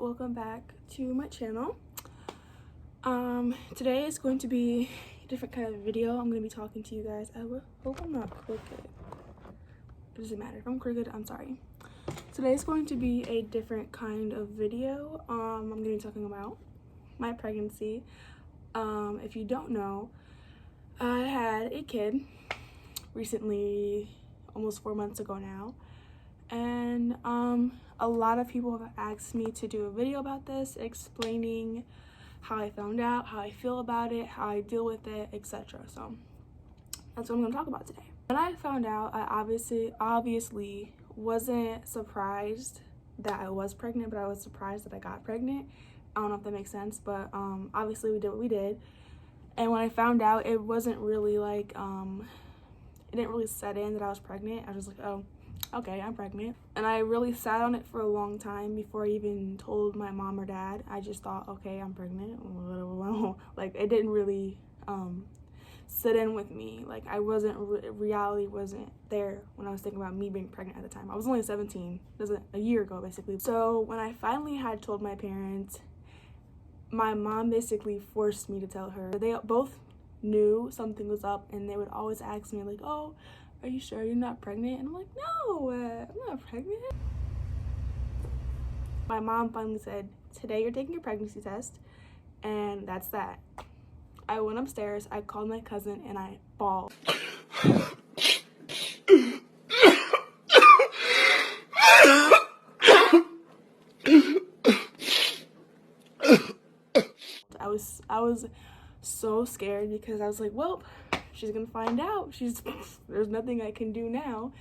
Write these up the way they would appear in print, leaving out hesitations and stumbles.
welcome back to my channel. Today is going to be a different kind of video. I'm going to be talking to you guys. I hope I'm not crooked. It doesn't matter. If I'm crooked, I'm sorry. Today is going to be a different kind of video. I'm going to be talking about my pregnancy. If you don't know, I had a kid recently, almost 4 months ago now. And a lot of people have asked me to do a video about this, explaining how I found out, how I feel about it, how I deal with it, etc. So that's what I'm going to talk about today. When I found out, I obviously wasn't surprised that I was pregnant, but I was surprised that I got pregnant. I don't know if that makes sense, but obviously we did what we did. And when I found out, it wasn't really like, it didn't really set in that I was pregnant. I was just like, oh, okay, I'm pregnant. And I really sat on it for a long time before I even told my mom or dad. I just thought, okay, I'm pregnant. Like, it didn't really sit in with me. Like, reality wasn't there when I was thinking about me being pregnant at the time. I was only 17, a year ago, basically. So when I finally had told my parents, my mom basically forced me to tell her. They both knew something was up, and they would always ask me, like, oh, are you sure you're not pregnant? And I'm like, no, I'm not pregnant. My mom finally said, today you're taking your pregnancy test, and that's that. I went upstairs, I called my cousin, and I bawled. I was so scared because I was like, well, she's gonna find out. There's nothing I can do now.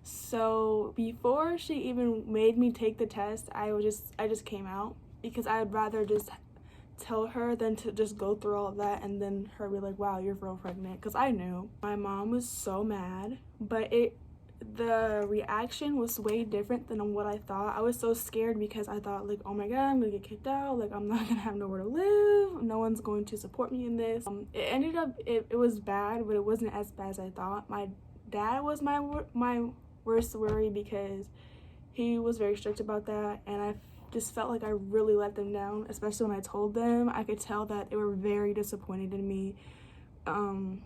So before she even made me take the test, I just came out, because I'd rather just tell her than to just go through all of that and then her be like, wow, you're real pregnant. Because I knew. My mom was so mad, but the reaction was way different than what I thought. I was so scared because I thought, like, oh my god, I'm gonna get kicked out, like, I'm not gonna have nowhere to live, no one's going to support me in this. It ended up, it was bad, but it wasn't as bad as I thought. My dad was my worst worry because he was very strict about that, and I just felt like I really let them down, especially when I told them. I could tell that they were very disappointed in me, and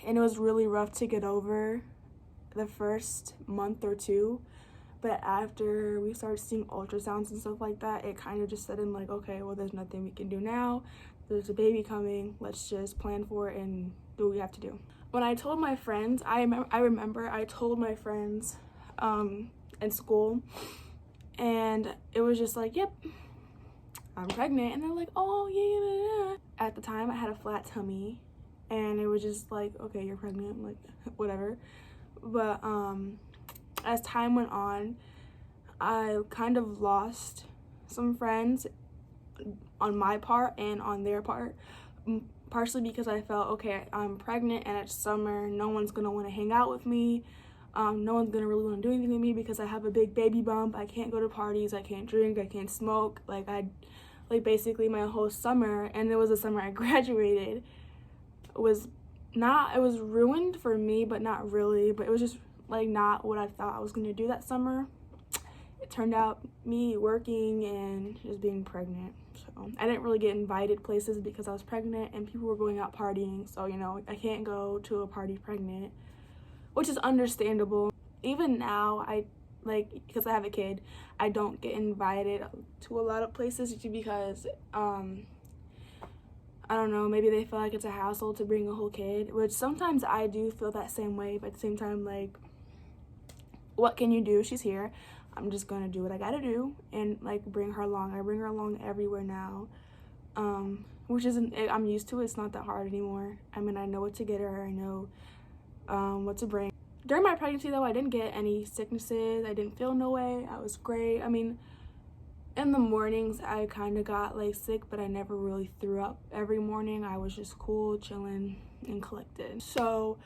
it was really rough to get over the first month or two. But after we started seeing ultrasounds and stuff like that, it kind of just set in, like, okay, well, there's nothing we can do now, there's a baby coming, let's just plan for it and do what we have to do. When I told my friends, I remember I told my friends in school, and it was just like, yep, I'm pregnant. And they're like, oh, yeah. At the time I had a flat tummy, and it was just like, okay, you're pregnant. I'm like, whatever. But as time went on, I kind of lost some friends on my part and on their part, partially because I felt, okay, I'm pregnant and it's summer, no one's gonna want to hang out with me, no one's gonna really want to do anything with me because I have a big baby bump. I can't go to parties, I can't drink, I can't smoke. Basically my whole summer, and it was the summer I graduated, it was ruined for me, but not really. But it was just like not what I thought I was gonna do that summer. It turned out me working and just being pregnant. So I didn't really get invited places because I was pregnant, and people were going out partying. So, you know, I can't go to a party pregnant, which is understandable. Even now, because I have a kid, I don't get invited to a lot of places just because I don't know, maybe they feel like it's a hassle to bring a whole kid, which sometimes I do feel that same way, but at the same time, like, what can you do? She's here. I'm just gonna do what I gotta do and, like, bring her along. I bring her along everywhere now, which I'm used to it. It's not that hard anymore. I mean, I know what to get her. I know what to bring. During my pregnancy, though, I didn't get any sicknesses. I didn't feel no way. I was great. I mean, in the mornings, I kind of got, like, sick, but I never really threw up every morning. I was just cool, chilling, and collected. So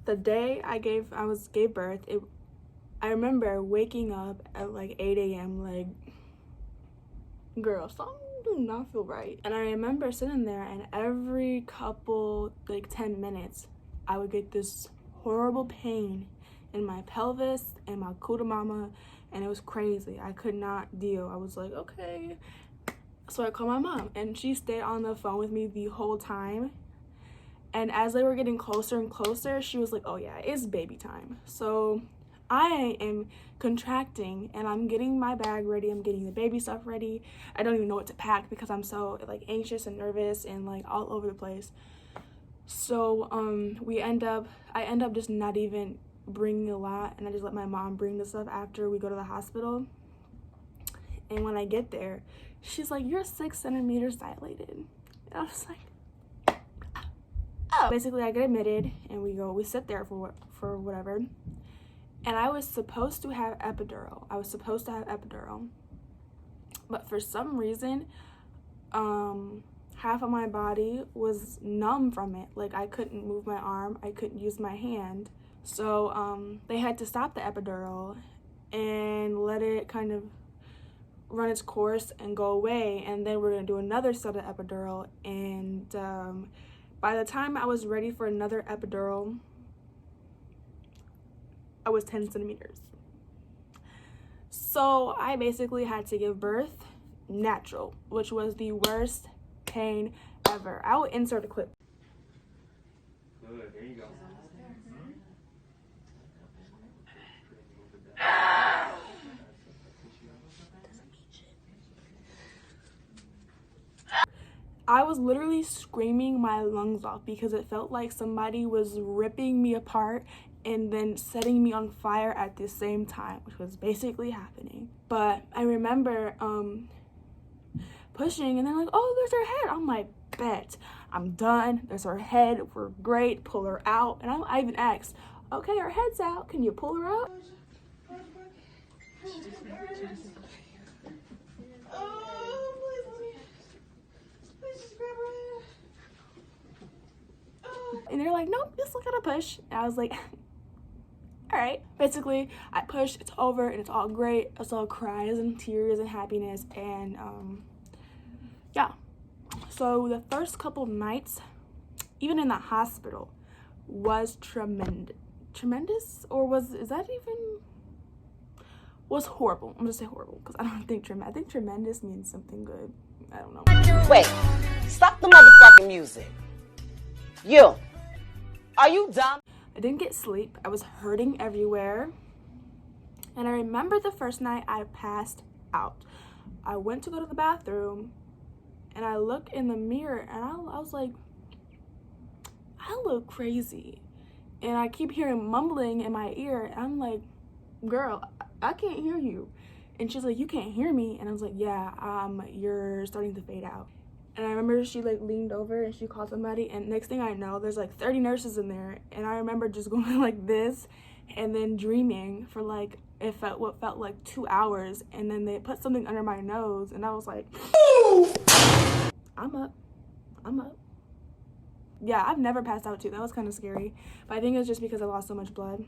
the day I gave birth, I remember waking up at, like, 8 a.m., like, girl, something do not feel right. And I remember sitting there, and every couple, like, 10 minutes, I would get this horrible pain in my pelvis and my kuda mama, and it was crazy. I could not deal. I was like, okay. So I called my mom, and she stayed on the phone with me the whole time. And as they were getting closer and closer, she was like, oh yeah, it's baby time. So I am contracting, and I'm getting my bag ready. I'm getting the baby stuff ready. I don't even know what to pack because I'm so like anxious and nervous and like all over the place. So I end up just not even bringing a lot, and I just let my mom bring the stuff after we go to the hospital. And when I get there, she's like, you're 6 centimeters dilated. And I was like, oh. Basically, I get admitted, and we sit there for whatever. And I was supposed to have epidural. But for some reason, half of my body was numb from it. Like, I couldn't move my arm, I couldn't use my hand. So they had to stop the epidural and let it kind of run its course and go away, and then we're gonna do another set of epidural. And by the time I was ready for another epidural, I was 10 centimeters. So I basically had to give birth natural, which was the worst pain ever. I will insert a clip. Good, there you go. I was literally screaming my lungs off because it felt like somebody was ripping me apart and then setting me on fire at the same time, which was basically happening. But I remember pushing, and they're like, oh, there's her head. I'm like, bet, I'm done. There's her head. We're great. Pull her out. And I even asked, okay, her head's out. Can you pull her out? And they're like, nope, just gotta push. And I was like, all right. Basically, I pushed, it's over, and it's all great. It's all cries and tears and happiness. And yeah. So the first couple of nights, even in the hospital, was tremendous. Is that even? Was horrible. I'm gonna say horrible because I don't think I think tremendous means something good. I don't know. Wait, stop the motherfucking music. You, are you dumb? I didn't get sleep. I was hurting everywhere. And I remember the first night I passed out. I went to go to the bathroom, and I look in the mirror, and I was like, I look crazy. And I keep hearing mumbling in my ear, and I'm like, girl, I can't hear you. And she's like, you can't hear me? And I was like, yeah, you're starting to fade out. And I remember she like leaned over and she called somebody, and next thing I know, there's like 30 nurses in there. And I remember just going like this and then dreaming for like what felt like 2 hours, and then they put something under my nose, and I was like, I'm up. Yeah, I've never passed out too. That was kind of scary, but I think it was just because I lost so much blood.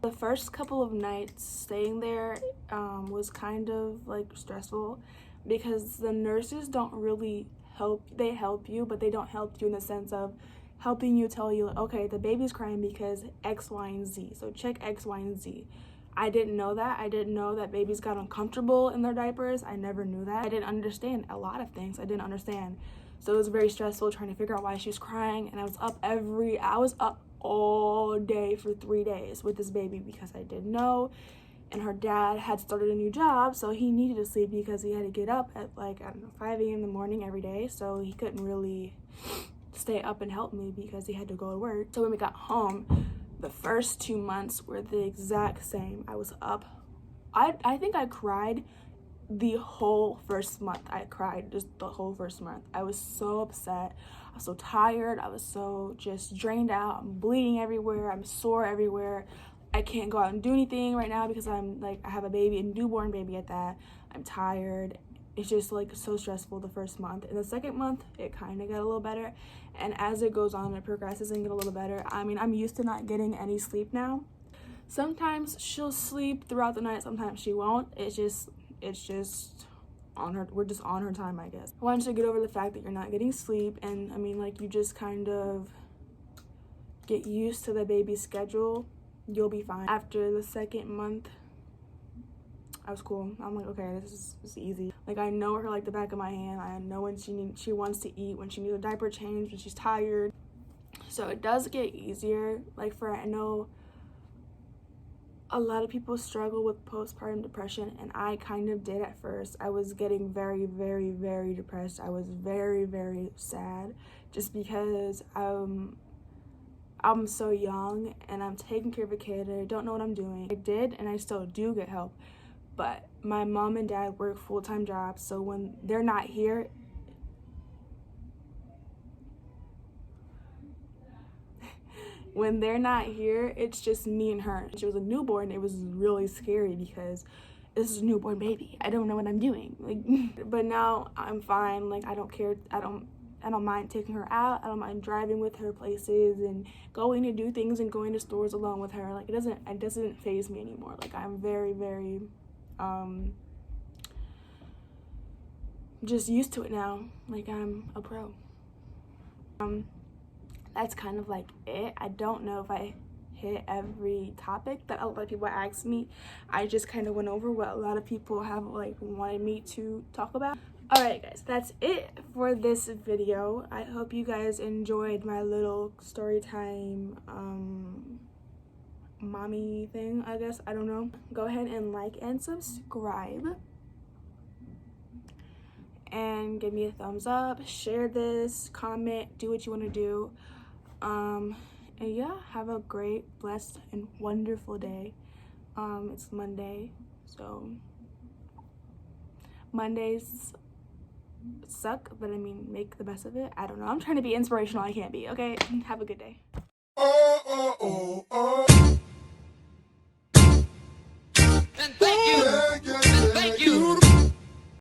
The first couple of nights staying there was kind of like stressful because the nurses don't really help. They help you, but they don't help you in the sense of helping you, tell you, okay, the baby's crying because X, Y, and Z. So check X, Y, and Z. I didn't know that. I didn't know that babies got uncomfortable in their diapers. I never knew that. I didn't understand a lot of things. I didn't understand. So it was very stressful trying to figure out why she was crying. And I was up all day for 3 days with this baby because I didn't know. And her dad had started a new job, so he needed to sleep because he had to get up at like, I don't know, 5 a.m. in the morning every day. So he couldn't really stay up and help me because he had to go to work. So when we got home, the first 2 months were the exact same. I was up. I think I cried the whole first month. I cried just the whole first month. I was so upset. I was so tired. I was so just drained out. I'm bleeding everywhere. I'm sore everywhere. I can't go out and do anything right now because I have a baby, a newborn baby at that. I'm tired. It's just like so stressful the first month. And the second month, it kind of got a little better. And as it goes on, it progresses and get a little better. I mean, I'm used to not getting any sleep now. Sometimes she'll sleep throughout the night. Sometimes she won't. It's just on her. We're just on her time, I guess. Once you get over the fact that you're not getting sleep, and I mean, like, you just kind of get used to the baby's schedule. you'll be fine. After the second month, I was cool. I'm like, okay, this is easy. Like, I know her like the back of my hand. I know when she wants to eat, when she needs a diaper change, when she's tired. So it does get easier. Like, I know a lot of people struggle with postpartum depression, and I kind of did at first. I was getting very, very, very depressed. I was very, very sad, just because I'm so young and I'm taking care of a kid and I don't know what I'm doing. I did, and I still do get help, but my mom and dad work full-time jobs, so when they're not here, it's just me and her. She was a newborn. It was really scary because this is a newborn baby. I don't know what I'm doing. Like, but now I'm fine. Like, I don't care. I don't mind taking her out. I don't mind driving with her places and going to do things and going to stores alone with her. Like, it doesn't faze me anymore. Like, I'm very, very just used to it now. Like, I'm a pro. That's kind of like it. I don't know if I hit every topic that a lot of people asked me. I just kind of went over what a lot of people have like wanted me to talk about. Alright guys, that's it for this video. I hope you guys enjoyed my little story time mommy thing, I guess. I don't know. Go ahead and like and subscribe. And give me a thumbs up, share this, comment, do what you want to do. And yeah, have a great, blessed, and wonderful day. It's Monday, so Mondays suck, but I mean, make the best of it. I don't know. I'm trying to be inspirational. I can't be. Okay, have a good day.